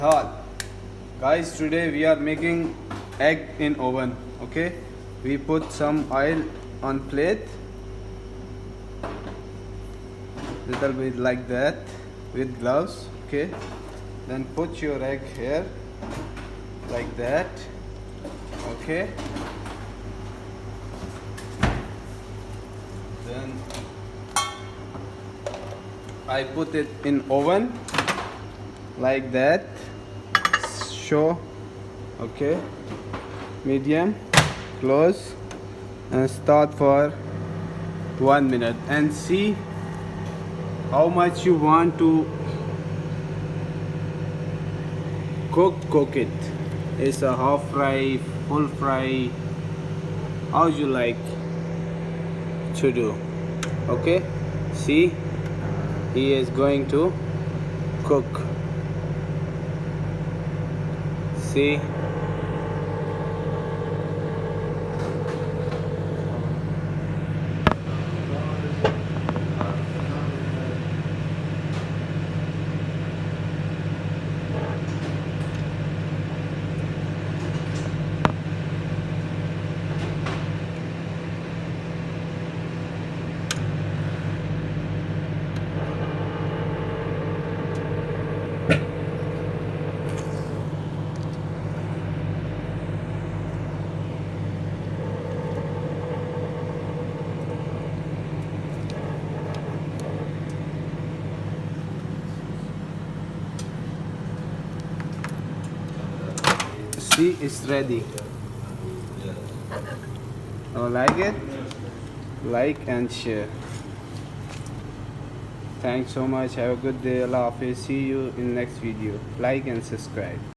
All guys, today we are making egg in oven. Okay, we put some oil on plate, little bit like that with gloves. Okay, then put your egg here like that. Okay, then I put it in oven like that. Show, okay, medium, close, and start for 1 minute and see how much you want to cook it. It's a half fry, full fry, how you like to do. Okay, see, he is going to cook. See, it's ready. Oh, like it? Like and share. Thanks so much. Have a good day. Allah Hafiz. See you in next video. Like and subscribe.